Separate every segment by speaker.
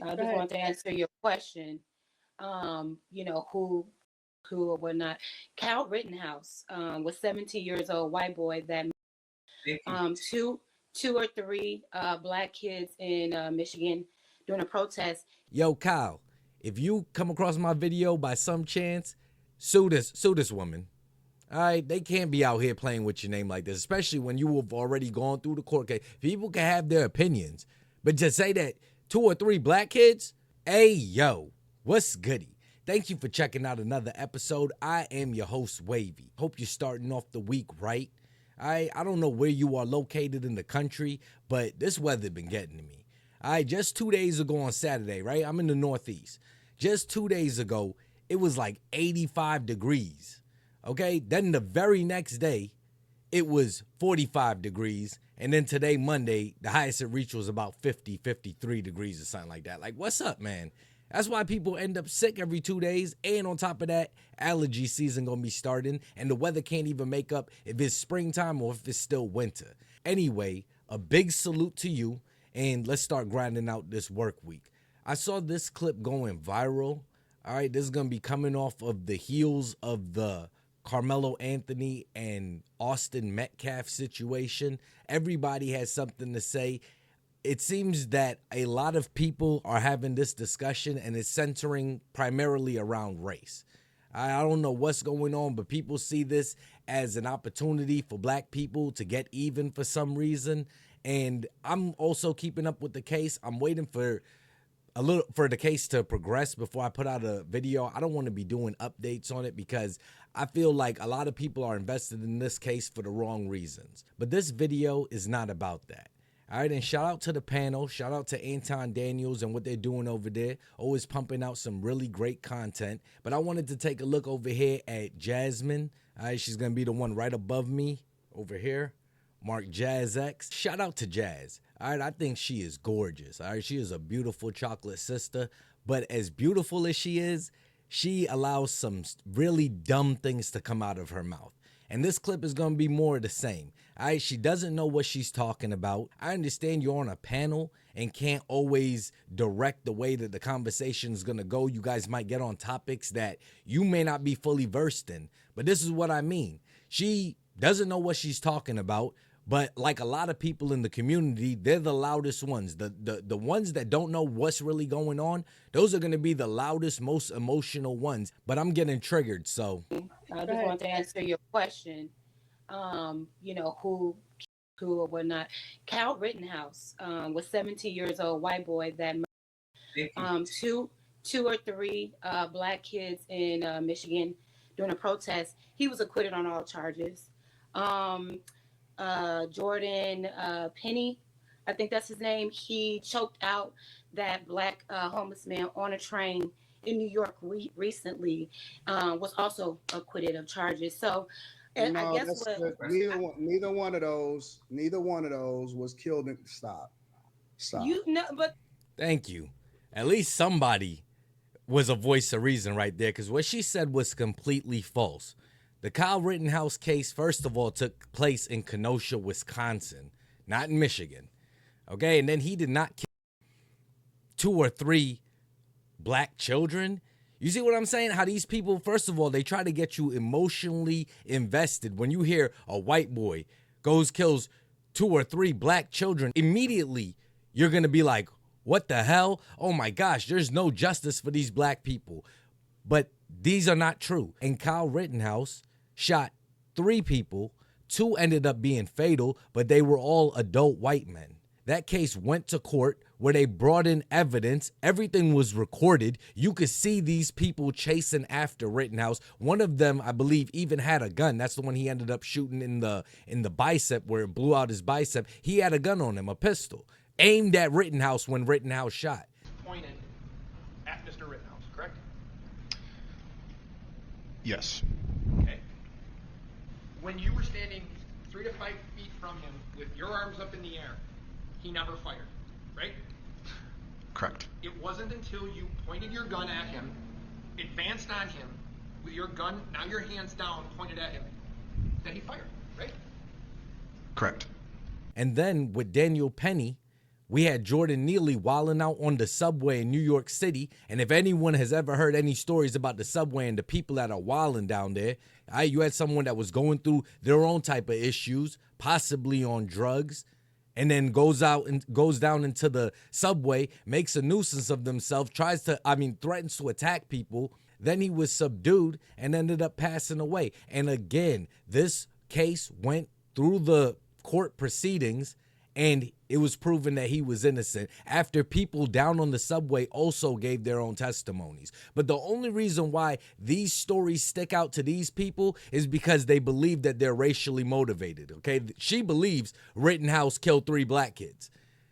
Speaker 1: I just want to answer your question. Who or whatnot. Kyle Rittenhouse was 17 years old, white boy that two or three black kids in Michigan during a protest.
Speaker 2: Yo, Kyle, if you come across my video by some chance, sue this woman. All right, they can't be out here playing with your name like this, especially when you have already gone through the court case. People can have their opinions, but to say that two or three black kids, hey, yo, what's goody? Thank you for checking out another episode. I am your host, Wavy. Hope you're starting off the week right. I don't know where you are located in the country, but this weather been getting to me. All right, just 2 days ago on Saturday, right? I'm in the Northeast. Just 2 days ago, it was like 85 degrees. Okay, then the very next day, it was 45 degrees. And then today, Monday, the highest it reached was about 50, 53 degrees or something like that. Like, what's up, man? That's why people end up sick every 2 days. And on top of that, allergy season gonna be starting. And the weather can't even make up if it's springtime or if it's still winter. Anyway, a big salute to you. And let's start grinding out this work week. I saw this clip going viral. All right, this is gonna be coming off of the heels of the Karmelo Anthony and Austin Metcalf situation. Everybody has something to say. It seems that a lot of people are having this discussion and it's centering primarily around race. I don't know what's going on, but people see this as an opportunity for black people to get even for some reason. And I'm also keeping up with the case. I'm waiting for the case to progress before I put out a video. I don't want to be doing updates on it because I feel like a lot of people are invested in this case for the wrong reasons. But this video is not about that. All right, and shout out to the panel. Shout out to Anton Daniels and what they're doing over there. Always pumping out some really great content. But I wanted to take a look over here at Jasmine. All right, she's going to be the one right above me over here. Mark Jazz X. Shout out to Jazz. All right, I think she is gorgeous. All right, she is a beautiful chocolate sister. But as beautiful as she allows some really dumb things to come out of her mouth. And this clip is going to be more of the same. All right, she doesn't know what she's talking about. I understand you're on a panel and can't always direct the way that the conversation is going to go. You guys might get on topics that you may not be fully versed in. But this is what I mean. She doesn't know what she's talking about. But like a lot of people in the community, they're the loudest ones. The ones that don't know what's really going on, those are going to be the loudest, most emotional ones. But I'm getting triggered, so.
Speaker 1: I just want to answer your question. Who or whatnot. Kyle Rittenhouse was 17 years old, white boy that two or three black kids in Michigan during a protest. He was acquitted on all charges. Jordan Penny, I think that's his name. He choked out that black homeless man on a train in New York recently. Was also acquitted of charges. So, and
Speaker 3: No,
Speaker 1: I guess what
Speaker 3: neither one of those was killed. Stop.
Speaker 1: you know, but
Speaker 2: Thank you. At least somebody was a voice of reason right there, because what she said was completely false. The Kyle Rittenhouse case, first of all, took place in Kenosha, Wisconsin, not in Michigan. Okay, and then he did not kill two or three black children. You see what I'm saying? How these people, first of all, they try to get you emotionally invested. When you hear a white boy kills two or three black children, immediately you're going to be like, what the hell? Oh my gosh, there's no justice for these black people. But these are not true. And Kyle Rittenhouse shot three people. Two ended up being fatal, but they were all adult white men. That case went to court where they brought in evidence. Everything was recorded. You could see these people chasing after Rittenhouse. One of them, I believe, even had a gun. That's the one he ended up shooting in the bicep where it blew out his bicep. He had a gun on him, a pistol, aimed at Rittenhouse when Rittenhouse shot.
Speaker 4: Pointed at Mr. Rittenhouse, correct?
Speaker 5: Yes.
Speaker 4: Okay. When you were standing 3 to 5 feet from him with your arms up in the air, he never fired, right?
Speaker 5: Correct.
Speaker 4: It wasn't until you pointed your gun at him, advanced on him, with your gun, now your hands down, pointed at him, that he fired, right?
Speaker 5: Correct.
Speaker 2: And then with Daniel Penny, We had Jordan Neely wilding out on the subway in New York City. And if anyone has ever heard any stories about the subway and the people that are wilding down there, you had someone that was going through their own type of issues, possibly on drugs, and then goes down into the subway, makes a nuisance of themselves, threatens to attack people. Then he was subdued and ended up passing away. And again, this case went through the court proceedings, and it was proven that he was innocent after people down on the subway also gave their own testimonies. But the only reason why these stories stick out to these people is because they believe that they're racially motivated, okay? She believes Rittenhouse killed 3 black kids.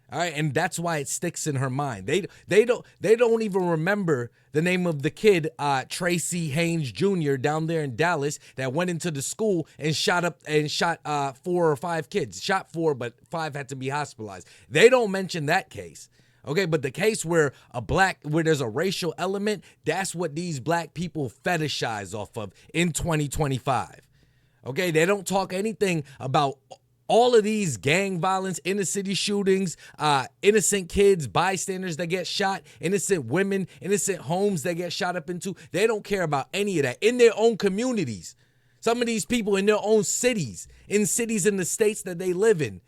Speaker 2: All right, and that's why it sticks in her mind. They don't even remember the name of the kid, Tracy Haynes Jr. down there in Dallas, that went into the school and shot 4 or 5 kids. Shot 4, but 5 had to be hospitalized. They don't mention that case. Okay, but the case where there's a racial element, that's what these black people fetishize off of in 2025. Okay, they don't talk anything about all of these gang violence, inner city shootings, innocent kids, bystanders that get shot, innocent women, innocent homes that get shot up into. They don't care about any of that in their own communities. Some of these people in their own cities, in the states that they live in.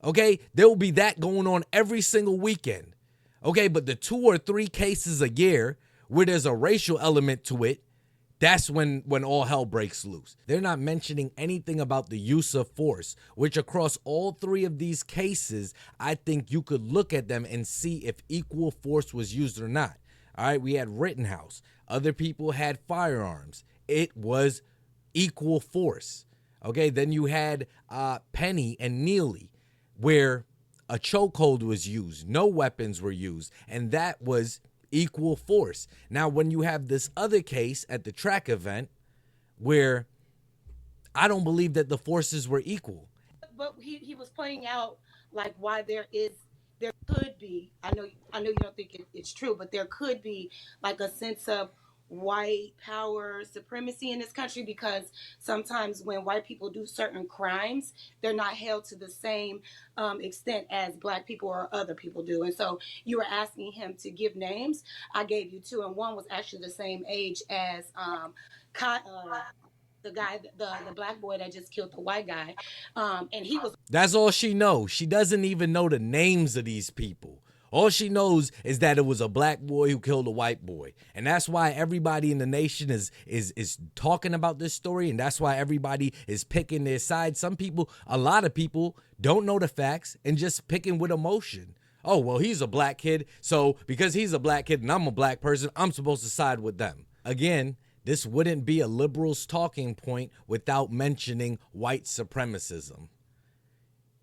Speaker 2: Okay, there will be that going on every single weekend. Okay, but the 2 or 3 cases a year where there's a racial element to it, that's when all hell breaks loose. They're not mentioning anything about the use of force, which across all 3 of these cases, I think you could look at them and see if equal force was used or not. All right, we had Rittenhouse. Other people had firearms. It was equal force. Okay, then you had Penny and Neely, where a chokehold was used. No weapons were used, and that was equal force. Now, when you have this other case at the track event where I don't believe that the forces were equal.
Speaker 1: But he was pointing out like why there could be, I know you don't think it's true, but there could be like a sense of white power supremacy in this country, because sometimes when white people do certain crimes, they're not held to the same extent as black people or other people do. And so you were asking him to give names. I gave you 2, and one was actually the same age as the guy, the black boy that just killed the white guy. And he was.
Speaker 2: That's all she knows. She doesn't even know the names of these people. All she knows is that it was a black boy who killed a white boy. And that's why everybody in the nation is talking about this story, and that's why everybody is picking their side. A lot of people don't know the facts and just picking with emotion. Oh, well, he's a black kid, so because he's a black kid and I'm a black person, I'm supposed to side with them. Again, this wouldn't be a liberal's talking point without mentioning white supremacism.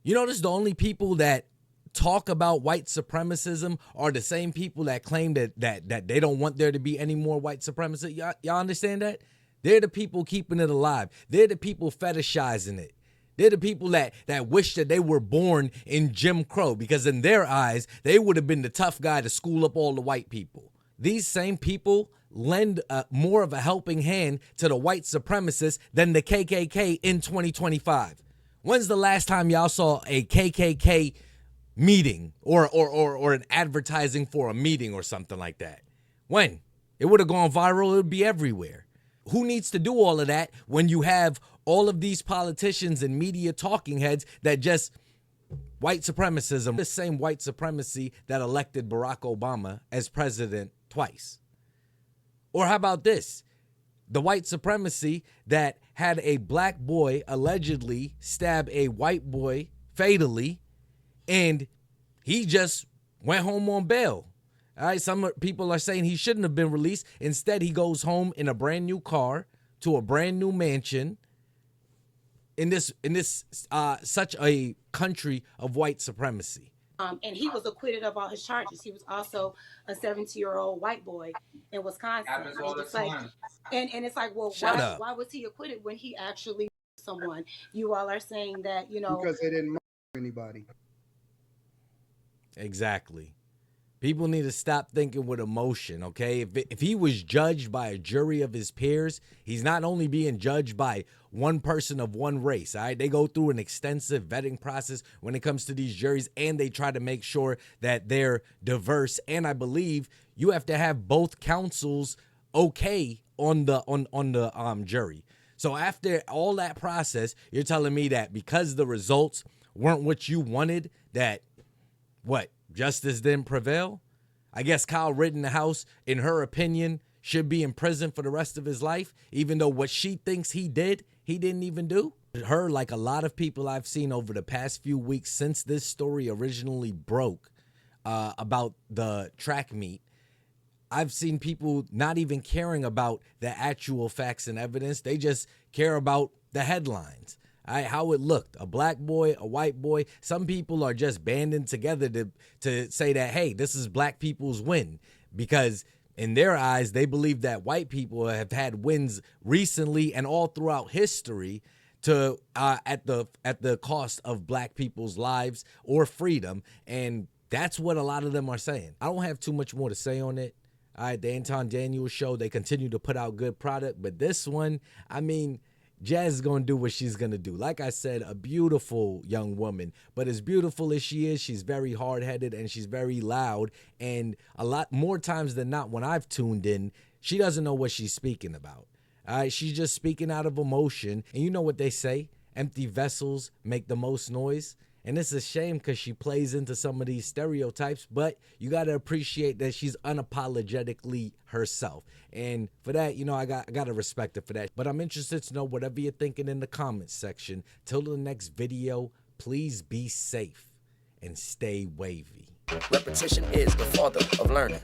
Speaker 2: You notice the only people that talk about white supremacism are the same people that claim that they don't want there to be any more white supremacy. Y'all understand that? They're the people keeping it alive. They're the people fetishizing it. They're the people that wish that they were born in Jim Crow, because in their eyes, they would have been the tough guy to school up all the white people. These same people lend more of a helping hand to the white supremacists than the KKK in 2025. When's the last time y'all saw a KKK meeting or an advertising for a meeting or something like that? When? It would have gone viral. It would be everywhere. Who needs to do all of that when you have all of these politicians and media talking heads that just white supremacism, the same white supremacy that elected Barack Obama as president twice? Or how about this? The white supremacy that had a black boy allegedly stab a white boy fatally, and he just went home on bail. All right, some people are saying he shouldn't have been released. Instead, he goes home in a brand new car to a brand new mansion in this such a country of white supremacy.
Speaker 1: And he was acquitted of all his charges. He was also a 17-year-old white boy in Wisconsin. It's like, and it's like, well, why was he acquitted when he actually someone? You all are saying that,
Speaker 3: because they didn't murder anybody.
Speaker 2: Exactly. People need to stop thinking with emotion, okay? If he was judged by a jury of his peers, he's not only being judged by one person of one race, all right? They go through an extensive vetting process when it comes to these juries, and they try to make sure that they're diverse. And I believe you have to have both counsels okay on the jury. So after all that process, you're telling me that because the results weren't what you wanted, that what? Justice didn't prevail? I guess Kyle Rittenhouse, in her opinion, should be in prison for the rest of his life, even though what she thinks he did, he didn't even do. Her, like a lot of people I've seen over the past few weeks since this story originally broke about the track meet, I've seen people not even caring about the actual facts and evidence. They just care about the headlines. How it looked, a black boy, a white boy. Some people are just banding together to say that, hey, this is black people's win, because in their eyes, they believe that white people have had wins recently and all throughout history at the cost of black people's lives or freedom. And that's what a lot of them are saying. I don't have too much more to say on it. All right, the Anton Daniels show, they continue to put out good product, but this one, I mean, Jazz is going to do what she's going to do. Like I said, a beautiful young woman. But as beautiful as she is, she's very hard-headed and she's very loud. And a lot more times than not, when I've tuned in, she doesn't know what she's speaking about. All right, she's just speaking out of emotion. And you know what they say? Empty vessels make the most noise. And it's a shame because she plays into some of these stereotypes, but you got to appreciate that she's unapologetically herself. And for that, you know, I got to respect her for that. But I'm interested to know whatever you're thinking in the comments section. Till the next video, please be safe and stay wavy.
Speaker 6: Repetition is the father of learning.